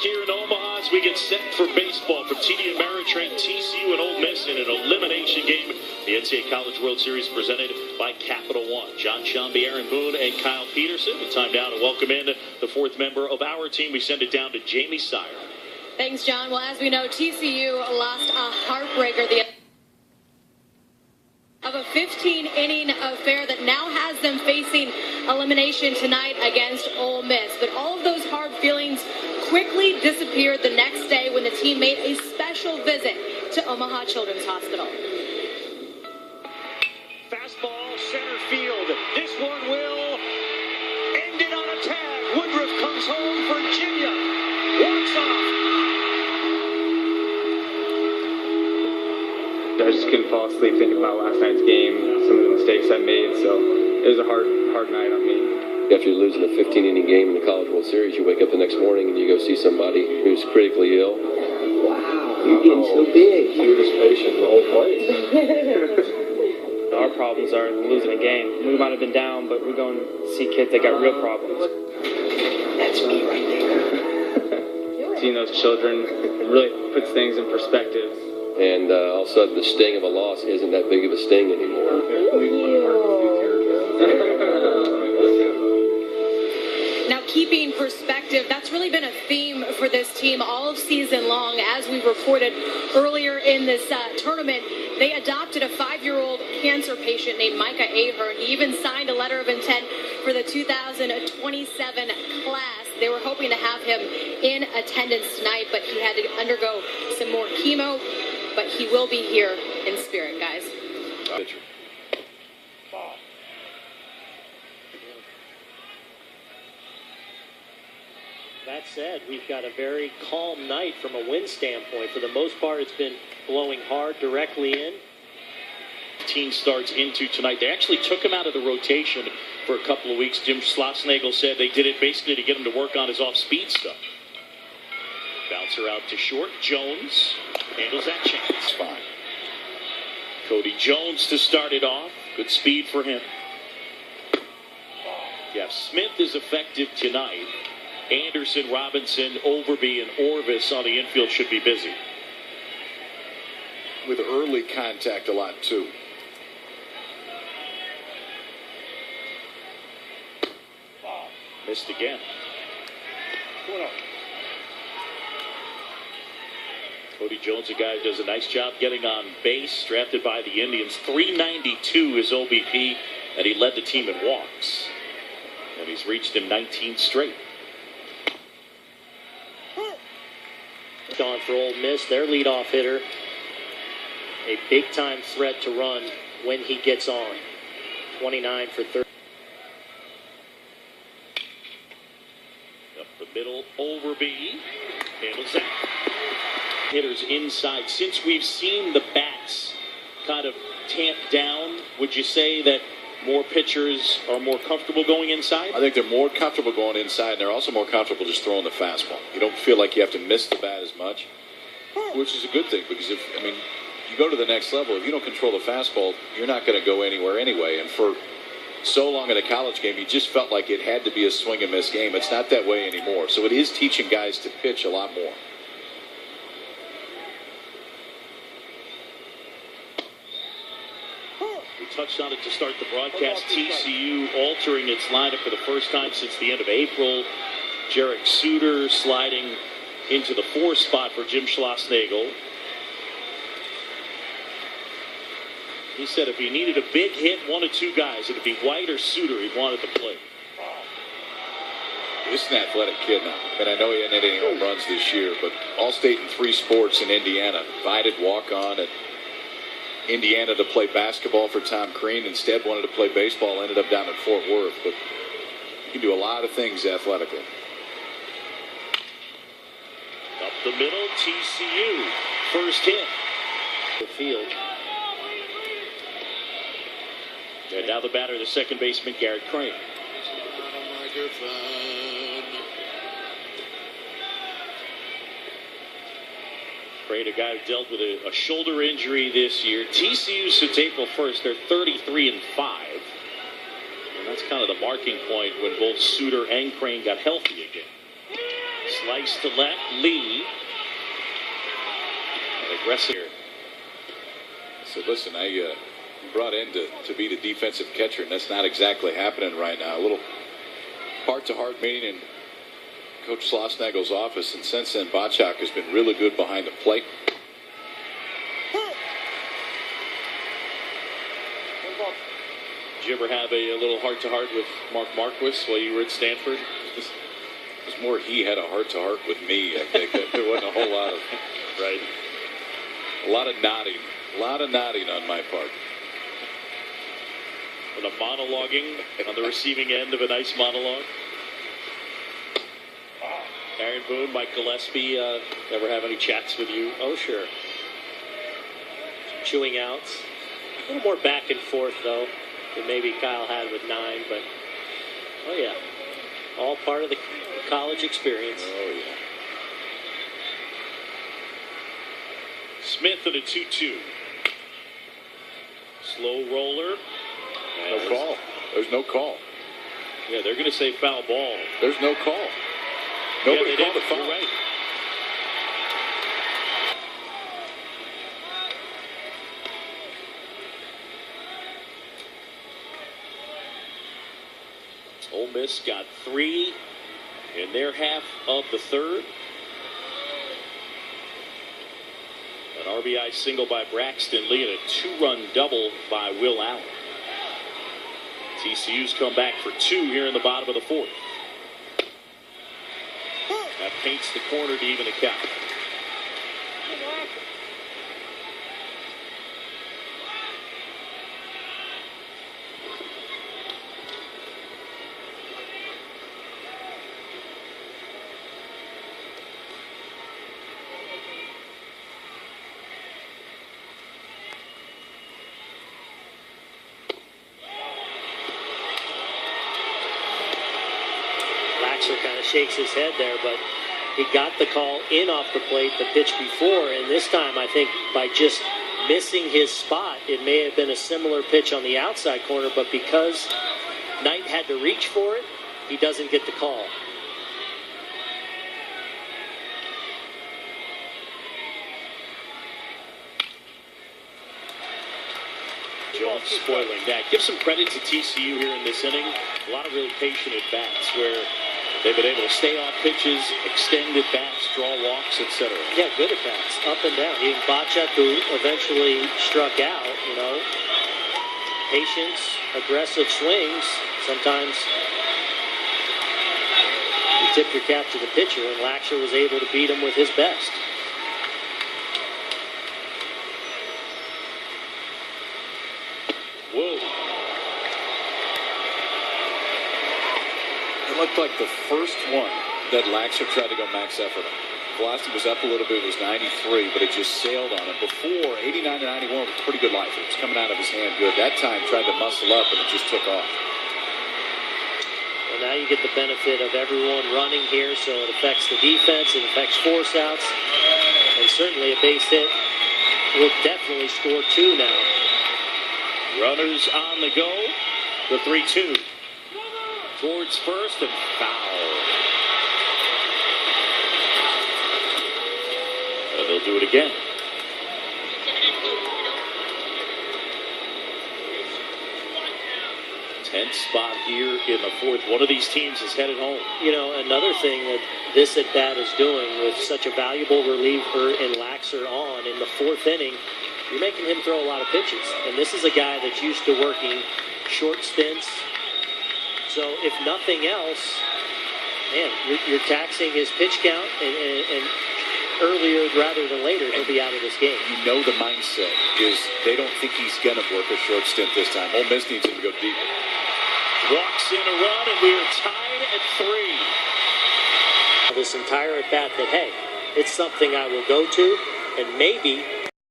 here in Omaha as we get set for baseball from TD Ameritrade, TCU, and Ole Miss in an elimination game. The NCAA College World Series presented by Capital One. John Shambi, Aaron Boone, and Kyle Peterson. It's time now to welcome in the fourth member of our team. We send it down to Jamie Sire. Thanks, John. Well, as we know, TCU lost a heartbreaker of a 15-inning affair that now has them facing elimination tonight against Ole Miss. But all of those hard feelings quickly disappeared the next day when the team made a special visit to Omaha Children's Hospital. Fastball, center field. This one will end it on a tag. Woodruff comes home. Virginia walks off. I just couldn't fall asleep thinking about last night's game, some of the mistakes I made, so it was a hard night on me. After losing a 15-inning game in the College World Series, you wake up the next morning and you go see somebody who's critically ill. Wow, you're getting so big. You're just patient the whole place. Our problems are losing a game. We might have been down, but we're going to see kids that got real problems. That's me right there. Seeing those children really puts things in perspective. And all of a sudden, the sting of a loss isn't that big of a sting anymore. Now, keeping perspective, that's really been a theme for this team all season long. As we reported earlier in this tournament, they adopted a 5-year-old cancer patient named Micah Ahern. He even signed a letter of intent for the 2027 class. They were hoping to have him in attendance tonight, but he had to undergo some more chemo. But he will be here in spirit, guys. That said, we've got a very calm night from a wind standpoint. For the most part, it's been blowing hard directly in. Team starts into tonight. They actually took him out of the rotation for a couple of weeks. Jim Schlossnagle said they did it basically to get him to work on his off-speed stuff. Bouncer out to short. Jones handles that chance. Fine. Cody Jones to start it off. Good speed for him. Jeff Smith is effective tonight. Anderson, Robinson, Overby, and Orvis on the infield should be busy. With early contact a lot, too. Missed again. Cody Jones, a guy who does a nice job getting on base, drafted by the Indians. 392 is OBP, and he led the team in walks. And he's reached in 19 straight. Gone for Ole Miss, their leadoff hitter. A big-time threat to run when he gets on. 29 for 30. Up the middle, Overby. Handles that. Hitters inside. Since we've seen the bats kind of tamped down, would you say that more pitchers are more comfortable going inside? I think they're more comfortable going inside, and they're also more comfortable just throwing the fastball. You don't feel like you have to miss the bat as much, which is a good thing, because you go to the next level, if you don't control the fastball, you're not going to go anywhere anyway. And for so long in a college game, you just felt like it had to be a swing and miss game. It's not that way anymore. So it is teaching guys to pitch a lot more. Touched on it to start the broadcast. TCU altering its lineup for the first time since the end of April. Jarek Suter sliding into the 4 spot for Jim Schlossnagle. He said if he needed a big hit, 1 or 2 guys, it would be White or Suter he wanted to play. This is an athletic kid now. And I know he hadn't hit any home runs this year, but All-State in 3 sports in Indiana. Invited walk-on at Indiana to play basketball for Tom Crean. Instead wanted to play baseball, ended up down at Fort Worth. But he can do a lot of things athletically. Up the middle, TCU. First hit. The field. And now the batter, the second baseman, Garrett Crane. Crane, a guy who dealt with a shoulder injury this year. TCU since April 1st, they're 33-5. And that's kind of the marking point when both Suter and Crane got healthy again. Slice to left. Lee. Aggressive here. So listen, I brought in to be the defensive catcher, and that's not exactly happening right now. A little heart-to-heart meeting in Coach Schlossnagel's office, and since then, Bachak has been really good behind the plate. Did you ever have a little heart-to-heart with Mark Marquis while you were at Stanford? It was more he had a heart-to-heart with me, I think. There wasn't a whole lot of... Right. A lot of nodding on my part. And a monologuing on the receiving end of a nice monologue. Aaron Boone, Mike Gillespie, ever have any chats with you? Oh, sure. Chewing outs. A little more back and forth, though, than maybe Kyle had with 9, but, oh, yeah. All part of the college experience. Oh, yeah. Smith at a 2-2. Slow roller. No call. There's no call. Yeah, they're going to say foul ball. There's no call. Nobody yeah, called a foul. You're right. Ole Miss got 3 in their half of the third. An RBI single by Braxton Lee and a 2-run double by Will Allen. TCU's come back for 2 here in the bottom of the fourth. That paints the corner to even the count. Kind of shakes his head there, but he got the call in off the plate the pitch before, and this time I think by just missing his spot, it may have been a similar pitch on the outside corner, but because Knight had to reach for it, he doesn't get the call. Jones spoiling that. Give some credit to TCU here in this inning. A lot of really patient at-bats where they've been able to stay off pitches, extend at-bats, draw walks, etc. Yeah, good at-bats, up and down. Even Bachak, who eventually struck out, patience, aggressive swings. Sometimes you tip your cap to the pitcher, and Laxer was able to beat him with his best. Whoa. It looked like the first one that Laxer tried to go max effort on. Velocity was up a little bit, it was 93, but it just sailed on it. Before, 89 to 91 was pretty good life. It was coming out of his hand good. That time, tried to muscle up, and it just took off. Well, now you get the benefit of everyone running here, so it affects the defense, it affects force outs, and certainly a base hit will definitely score 2 now. Runners on the go. The 3-2. Towards first and foul. And they'll do it again. Tenth spot here in the fourth. One of these teams is headed home. Another thing that this at-bat is doing with such a valuable reliever in Laxer on in the 4th inning, you're making him throw a lot of pitches. And this is a guy that's used to working short stints. So if nothing else, man, you're taxing his pitch count, and earlier rather than later, he'll be out of this game. The mindset is they don't think he's going to work a short stint this time. Ole Miss needs him to go deeper. Walks in a run, and we are tied at 3. This entire at-bat that, hey, it's something I will go to, and maybe